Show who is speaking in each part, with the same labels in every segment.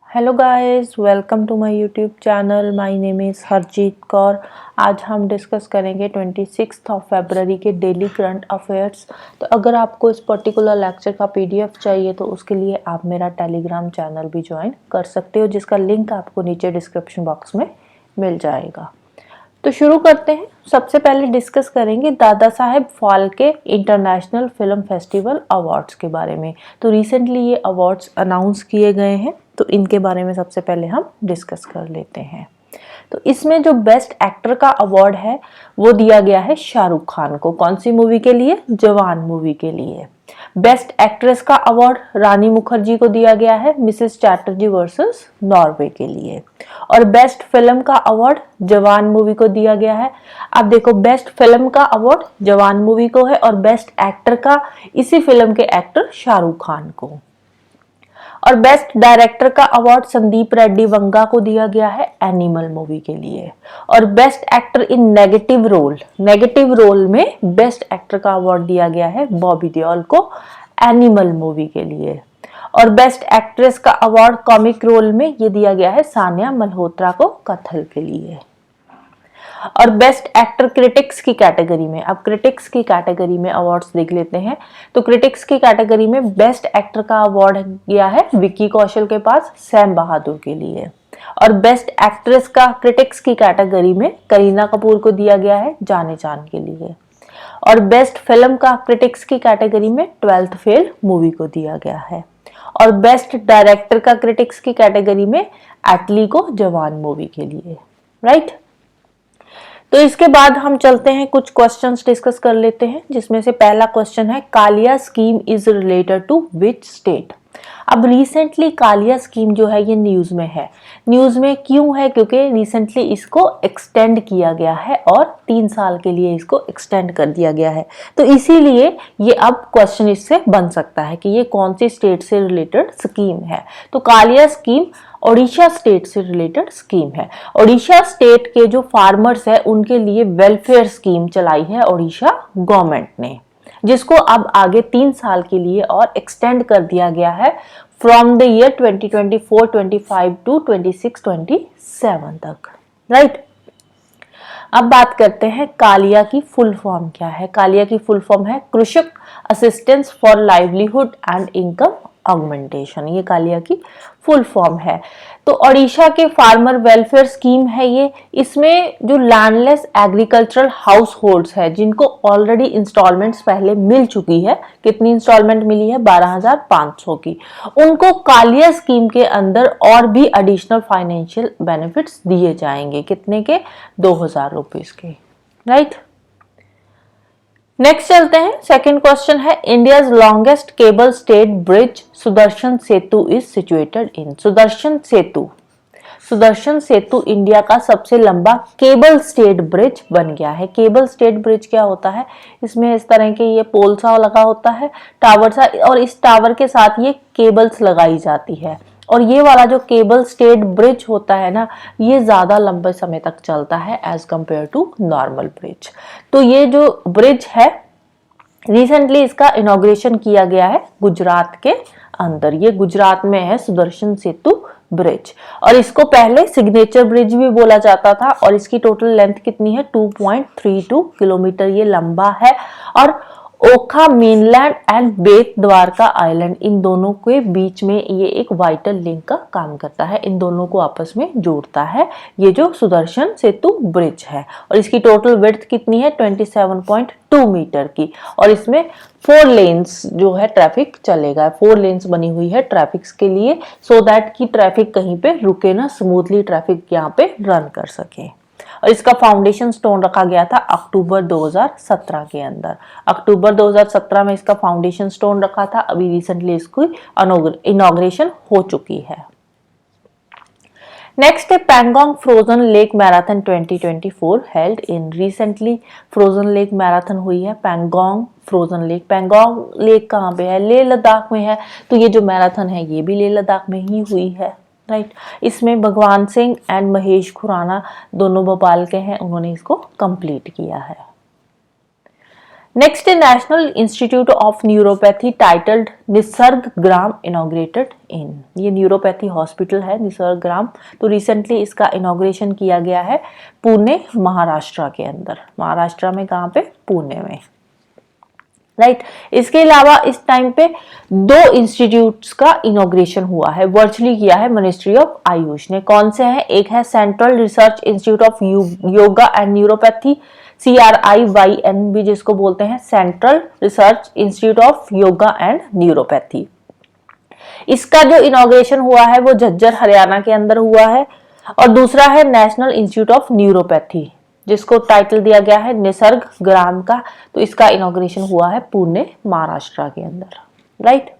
Speaker 1: Hello guys, welcome to my YouTube channel. My name is Harjeet Kaur. आज हम discuss करेंगे 26 of February के daily current affairs. तो अगर आपको इस पर्टिकुलर लेक्चर का पीडीएफ चाहिए तो उसके लिए आप मेरा टेलीग्राम चैनल भी ज्वाइन कर सकते हो, जिसका लिंक आपको नीचे डिस्क्रिप्शन बॉक्स में मिल जाएगा। तो शुरू करते हैं। सबसे पहले डिस्कस करेंगे Dada Saheb Phalke international film festival awards के बारे में। तो रिसेंटली ये अवार्ड्स अनाउंस किए गए हैं, तो इनके बारे में सबसे पहले हम डिस्कस कर लेते हैं। तो इसमें जो बेस्ट एक्टर का अवार्ड है वो दिया गया है शाहरुख खान को। कौन सी मूवी के लिए? जवान मूवी के लिए। बेस्ट एक्ट्रेस का अवार्ड रानी मुखर्जी को दिया गया है मिसेस चैटर्जी वर्सेस नॉर्वे के लिए। और बेस्ट फिल्म का अवार्ड जवान मूवी को दिया गया है। अब देखो, बेस्ट फिल्म का अवार्ड जवान मूवी को है और बेस्ट एक्टर का इसी फिल्म के एक्टर शाहरुख खान को। और बेस्ट डायरेक्टर का अवार्ड संदीप रेड्डी वंगा को दिया गया है एनिमल मूवी के लिए। और best actor in negative role में बेस्ट एक्टर का अवार्ड दिया गया है बॉबी देओल को एनिमल मूवी के लिए। और बेस्ट एक्ट्रेस का अवार्ड कॉमिक रोल में ये दिया गया है सानिया मल्होत्रा को कथल के लिए। और बेस्ट एक्टर क्रिटिक्स की कैटेगरी में, अब क्रिटिक्स की कैटेगरी में अवार्ड्स देख लेते हैं। तो क्रिटिक्स की कैटेगरी में बेस्ट एक्टर का अवार्ड गया है विक्की कौशल के पास सैम बहादुर के लिए। और बेस्ट एक्ट्रेस का क्रिटिक्स की कैटेगरी में करीना कपूर को दिया गया है जाने जान के लिए। और बेस्ट फिल्म का क्रिटिक्स की कैटेगरी में 12th फेल मूवी को दिया गया है। और बेस्ट डायरेक्टर का क्रिटिक्स की कैटेगरी में एटली को जवान मूवी के लिए। राइट। तो इसके बाद हम चलते हैं, कुछ क्वेश्चंस डिस्कस कर लेते हैं, जिसमें से पहला क्वेश्चन है Kalia scheme is related to which state. अब रिसेंटली कालिया स्कीम जो है ये न्यूज में है। न्यूज में क्यों है? क्योंकि रिसेंटली इसको एक्सटेंड किया गया है और 3 साल के लिए इसको एक्सटेंड कर दिया गया है। तो इसीलिए ये अब क्वेश्चन इससे बन सकता है कि ये कौन सी स्टेट से रिलेटेड स्कीम है। तो कालिया स्कीम ओडिशा स्टेट से रिलेटेड स्कीम है। ओडिशा स्टेट के जो फार्मर्स है उनके लिए वेलफेयर स्कीम चलाई है ओडिशा गवर्नमेंट ने, जिसको अब आगे 3 साल के लिए और एक्सटेंड कर दिया गया है फ्रॉम द ईयर 2024-25 टू 26-27 तक। राइट। अब बात करते हैं कालिया की फुल फॉर्म क्या है। कालिया की फुल फॉर्म है कृषक assistance for livelihood and income augmentation. ये कालिया की फुल फॉर्म है। तो ओडिशा के फार्मर वेलफेयर स्कीम है ये। इसमें जो लैंडलेस एग्रीकल्चरल हाउस होल्ड्स है जिनको ऑलरेडी इंस्टॉलमेंट्स पहले मिल चुकी है, कितनी इंस्टॉलमेंट मिली है? 12,500 की। उनको कालिया स्कीम के अंदर और भी एडिशनल फाइनेंशियल बेनिफिट्स दिए जाएंगे। कितने के? 2,000 रुपीज के। राइट। नेक्स्ट चलते हैं। सेकंड क्वेश्चन है India's longest cable stayed bridge Sudarshan Setu is situated in. Sudarshan Setu India का सबसे लंबा केबल स्टेड ब्रिज बन गया है। केबल स्टेड ब्रिज क्या होता है? इसमें इस तरह के ये पोल सा लगा होता है, टावर सा, और इस टावर के साथ ये केबल्स लगाई जाती है। और ये वाला जो केबल स्टेड ब्रिज होता है ना, ये ज्यादा लंबे समय तक चलता है as compared to normal bridge. तो ये जो ब्रिज है रिसेंटली इसका इनॉग्रेशन किया गया है गुजरात के अंदर। ये गुजरात में है सुदर्शन सेतु ब्रिज। और इसको पहले सिग्नेचर ब्रिज भी बोला जाता था। और इसकी टोटल लेंथ कितनी है? 2.32 किलोमीटर ये लंबा है। और ओखा मेनलैंड एंड बेत द्वारका आइलैंड, इन दोनों के बीच में ये एक वाइटल लिंक का काम करता है। इन दोनों को आपस में जोड़ता है ये जो सुदर्शन सेतु ब्रिज है। और इसकी टोटल विड्थ कितनी है? 27.2 मीटर की। और इसमें 4 लेन्स जो है ट्रैफिक चलेगा। 4 लेन्स बनी हुई है ट्रैफिक के लिए, सो दैट की ट्रैफिक कहीं पे रुके ना, स्मूथली ट्रैफिक यहाँ पे रन कर सके। और इसका फाउंडेशन स्टोन रखा गया था अक्टूबर 2017 के अंदर। अक्टूबर 2017 में इसका फाउंडेशन स्टोन रखा था। अभी रिसेंटली इसकी इनॉग्रेशन हो चुकी है। नेक्स्ट है Pangong frozen lake marathon 2024 held in. Recently frozen lake marathon हुई है Pangong frozen lake. Pangong lake कहाँ पे है? लेह लद्दाख में है। तो ये जो मैराथन है ये भी लेह लद्दाख में ही हुई है। राइट। इसमें भगवान सिंह एंड महेश खुराना दोनों भोपाल के हैं, उन्होंने इसको कंप्लीट किया है। Next national institute of neuropathy titled Nisarga gram inaugurated इन, ये न्यूरोपैथी हॉस्पिटल है निसर्ग ग्राम, तो रिसेंटली इसका इनॉग्रेशन किया गया है पुणे महाराष्ट्र के अंदर। महाराष्ट्र में कहाँ पे? पुणे में, राइट। इसके अलावा इस टाइम पे 2 इंस्टीट्यूट्स का इनॉग्रेशन हुआ है, वर्चुअली किया है मिनिस्ट्री ऑफ आयुष ने। कौन से हैं? एक है central research institute of yoga and neuropathy, CRIYN भी जिसको बोलते हैं, central research institute of yoga and neuropathy. इसका जो इनॉग्रेशन हुआ है वो झज्जर हरियाणा के अंदर हुआ है। और दूसरा है नेशनल इंस्टीट्यूट ऑफ न्यूरोपैथी, जिसको टाइटल दिया गया है निसर्ग ग्राम का, तो इसका इनॉग्रेशन हुआ है पुणे महाराष्ट्र के अंदर, राइट।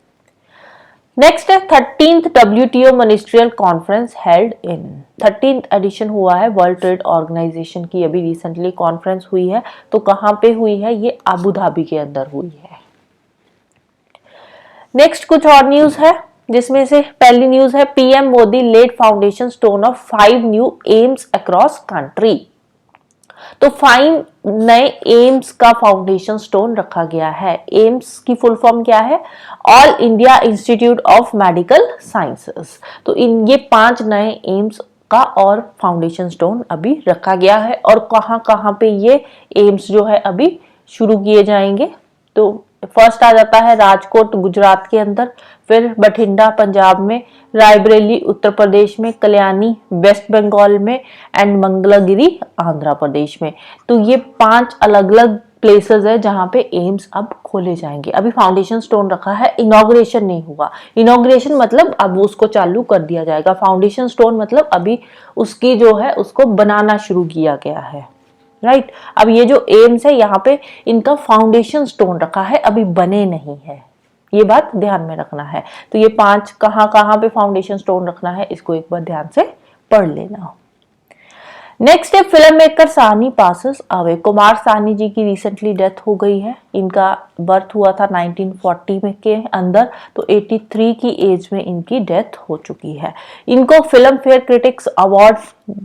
Speaker 1: नेक्स्ट है 13th WTO ministerial conference held in, 13th edition हुआ है वर्ल्ड ट्रेड ऑर्गेनाइजेशन की, अभी रिसेंटली कॉन्फ्रेंस हुई है, तो कहां पे हुई है? ये अबू धाबी के अंदर हुई है। नेक्स्ट कुछ और न्यूज है, जिसमें से पहली न्यूज है PM Modi laid foundation stone of 5 new AIIMS across country, तो 5 नए एम्स का फाउंडेशन स्टोन रखा गया है। एम्स की फुल फॉर्म क्या है? All India institute of medical sciences, तो ये 5 नए एम्स का और फाउंडेशन स्टोन अभी रखा गया है। और कहां कहां पे ये एम्स जो है अभी शुरू किए जाएंगे? तो फर्स्ट आ जाता है राजकोट गुजरात के अंदर, फिर बठिंडा पंजाब में, रायबरेली उत्तर प्रदेश में, कल्याणी वेस्ट बंगाल में एंड मंगलागिरी आंध्र प्रदेश में। तो ये 5 अलग अलग प्लेसेस है जहां पे एम्स अब खोले जाएंगे। अभी फाउंडेशन स्टोन रखा है, इनॉग्रेशन नहीं हुआ। इनॉग्रेशन मतलब अब उसको चालू कर दिया जाएगा, फाउंडेशन स्टोन मतलब अभी उसकी जो है उसको बनाना शुरू किया गया है, राइट। अब ये जो एम्स है यहाँ पे इनका फाउंडेशन स्टोन रखा है, अभी बने नहीं है, ये बात ध्यान में रखना है। तो ये 5 कहां पे फाउंडेशन स्टोन रखना है, इसको एक बार ध्यान से पढ़ लेना। नेक्स्ट है film maker Sahni passes away, Kumar Sahni ji की रिसेंटली डेथ हो गई है। इनका बर्थ हुआ था 1940 में के अंदर, तो 83 की एज में इनकी डेथ हो चुकी है। इनको फिल्म फेयर क्रिटिक्स अवार्ड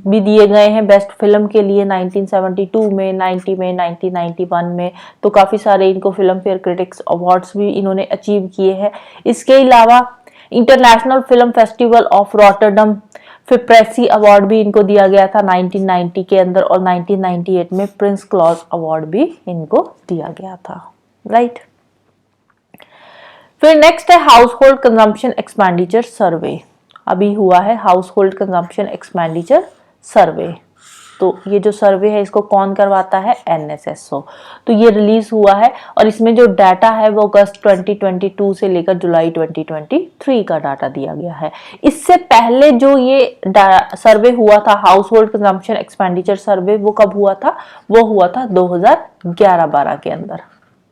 Speaker 1: भी दिए गए हैं बेस्ट फिल्म के लिए 1972 में, 90 में, 1991 में, तो काफी सारे इनको फिल्म फेयर क्रिटिक्स अवार्ड्स भी इन्होंने अचीव किए हैं। इसके अलावा international film festival of Rotterdam FIPRESCI award भी इनको दिया गया था 1990 के अंदर, और 1998 में प्रिंस क्लॉज अवार्ड भी इनको दिया गया था, राइट। फिर नेक्स्ट है हाउस होल्ड कंजम्पशन एक्सपेंडिचर सर्वे, अभी हुआ है हाउस होल्ड कंजम्पशन एक्सपेंडिचर सर्वे। तो ये जो सर्वे है इसको कौन करवाता है? NSSO। तो ये रिलीज हुआ है और इसमें जो डाटा है वो अगस्त 2022 से लेकर जुलाई 2023 का डाटा दिया गया है। इससे पहले जो ये सर्वे हुआ था हाउस होल्ड कंजम्पशन एक्सपेंडिचर सर्वे, वो कब हुआ था? वो हुआ था 2011-12 के अंदर,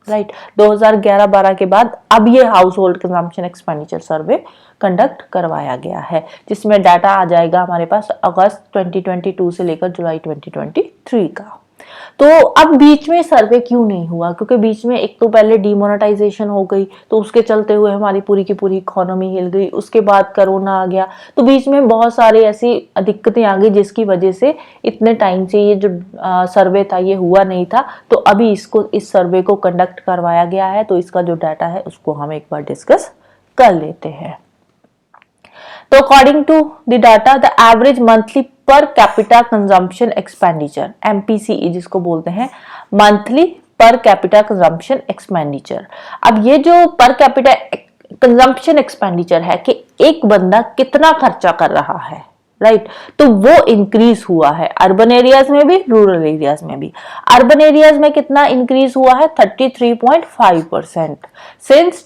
Speaker 1: राइट। 2011-12 के बाद अब ये house hold consumption expenditure survey conduct करवाया गया है, जिसमें डाटा आ जाएगा हमारे पास अगस्त 2022 से लेकर जुलाई 2023 का। तो अब बीच में सर्वे क्यों नहीं हुआ? क्योंकि बीच में एक तो पहले डिमोनेटाइजेशन हो गई, तो उसके चलते हुए हमारी पूरी की पूरी इकोनॉमी हिल गई। उसके बाद कोरोना आ गया, तो बीच में बहुत सारे ऐसी दिक्कतें आ गई जिसकी वजह से इतने टाइम से ये जो सर्वे था ये हुआ नहीं था। तो अभी इस सर्वे को कंडक्ट करवाया गया है, तो इसका जो डाटा है उसको हम एक बार डिस्कस कर लेते हैं। तो according to the data, the average monthly per capita consumption expenditure, MPCE जिसको बोलते हैं, monthly per capita consumption expenditure. अब ये जो पर कैपिटा कंजम्पशन एक्सपेंडिचर है कि एक बंदा कितना खर्चा कर रहा है, राइट, तो वो इंक्रीज हुआ है अर्बन एरियाज में भी, रूरल एरियाज में भी। अर्बन एरियाज में कितना इंक्रीज हुआ है? 33.5% सिंस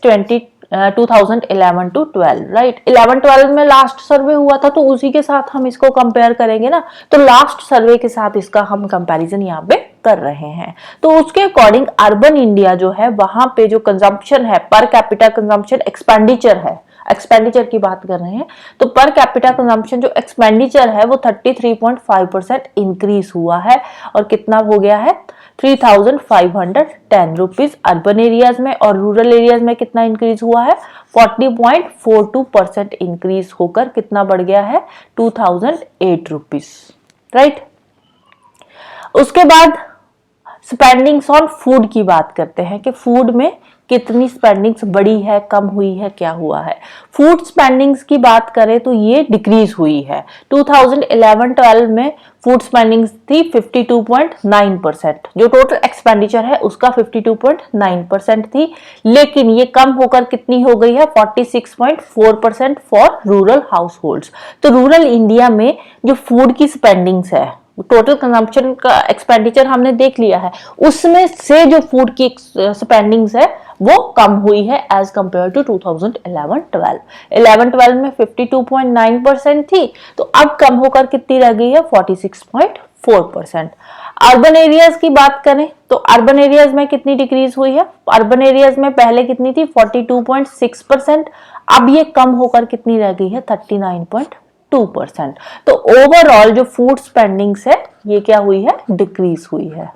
Speaker 1: 2011 to 12, राइट। 11-12 में लास्ट सर्वे हुआ था, तो उसी के साथ हम इसको कंपेयर करेंगे ना, तो लास्ट सर्वे के साथ इसका हम कंपैरिजन यहाँ पे कर रहे हैं। तो उसके अकॉर्डिंग अर्बन इंडिया जो है वहां पे जो कंजम्पशन है, पर कैपिटा कंजम्पशन एक्सपेंडिचर है, एक्सपेंडिचर की बात कर रहे हैं, तो पर कैपिटा कंजम्पशन जो एक्सपेंडिचर है वो 33.5% इंक्रीज हुआ है, और कितना हो गया है? 3,510 रुपीज अर्बन एरियाज में, और रूरल एरियाज में कितना इंक्रीज हुआ है? 40.42% इंक्रीज होकर कितना बढ़ गया है? 2,008 रुपीज, राइट। उसके बाद स्पेंडिंग्स ऑन फूड की बात करते हैं कि फूड में कितनी स्पेंडिंग्स बढ़ी है, कम हुई है, क्या हुआ है। फूड स्पेंडिंग्स की बात करें तो ये डिक्रीज हुई है। 2011-12 में फूड स्पेंडिंग्स थी 52.9%, जो टोटल एक्सपेंडिचर है उसका 52.9% थी, लेकिन ये कम होकर कितनी हो गई है 46.4% फॉर रूरल हाउस होल्ड्स। तो रूरल इंडिया में जो फूड की स्पेंडिंग्स है, टोटल कंजम्पशन का एक्सपेंडिचर हमने देख लिया है, उसमें से जो फूड की स्पेंडिंग्स है वो कम हुई है एज कंपेयर टू 2011-12। 11-12 में 52.9% थी, तो अब कम होकर कितनी रह गई है 46.4%। अर्बन एरियाज की बात करें तो अर्बन एरियाज में कितनी डिक्रीज हुई है। अर्बन एरियाज में पहले कितनी थी 42.6%, अब ये कम होकर कितनी रह गई है 39.2%। तो ओवरऑल जो फूड स्पेंडिंग्स है ये क्या हुई है, डिक्रीज हुई है।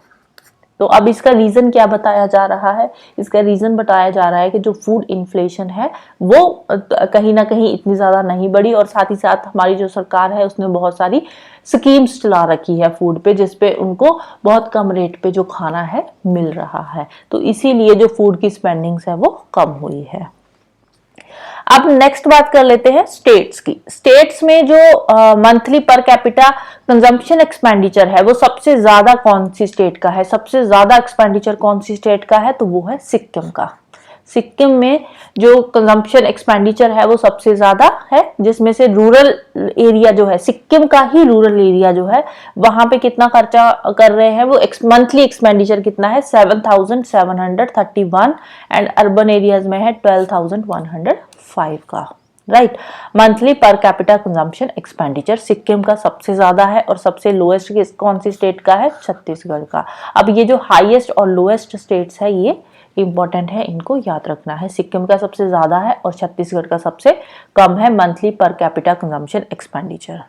Speaker 1: तो अब इसका रीजन क्या बताया जा रहा है, इसका रीजन बताया जा रहा है कि जो फूड इन्फ्लेशन है वो कहीं ना कहीं इतनी ज्यादा नहीं बढ़ी, और साथ ही साथ हमारी जो सरकार है उसने बहुत सारी स्कीम्स चला रखी है फूड पे, जिसपे उनको बहुत कम रेट पे जो खाना है मिल रहा है, तो इसीलिए जो फूड की स्पेंडिंग्स है वो कम हुई है। अब नेक्स्ट बात कर लेते हैं स्टेट्स की। स्टेट्स में जो monthly per capita consumption expenditure है वो सबसे ज्यादा कौन सी स्टेट का है, सबसे ज्यादा एक्सपेंडिचर कौन सी स्टेट का है, तो वो है सिक्किम का। सिक्किम में जो कंजम्पशन एक्सपेंडिचर है वो सबसे ज्यादा है, जिसमें से रूरल एरिया जो है, सिक्किम का ही रूरल एरिया जो है वहां पे कितना खर्चा कर रहे हैं, वो मंथली एक्सपेंडिचर कितना है 7,731, एंड अर्बन एरियाज में है 12,105 का। Right, monthly per capita consumption expenditure Sikkim का सबसे ज्यादा है, और सबसे लोएस्ट कौन सी स्टेट का है, छत्तीसगढ़ का। अब ये जो हाईएस्ट और लोएस्ट स्टेट्स है ये इंपॉर्टेंट है, इनको याद रखना है। सिक्किम का सबसे ज्यादा है और छत्तीसगढ़ का सबसे कम है monthly per capita consumption expenditure.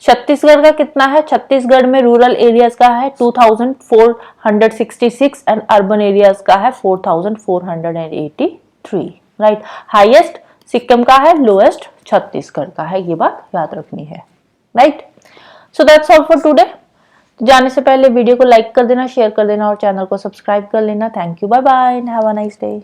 Speaker 1: Chhattisgarh का कितना है, छत्तीसगढ़ में रूरल एरियाज का है 2466 एंड अर्बन एरियाज का है 4483। राइट, हाईएस्ट सिक्किम का है, लोएस्ट छत्तीसगढ़ का है, ये बात याद रखनी है। Right, so that's all for today. जाने से पहले वीडियो को लाइक कर देना, शेयर कर देना और चैनल को सब्सक्राइब कर लेना। Thank you, bye bye and have a nice day.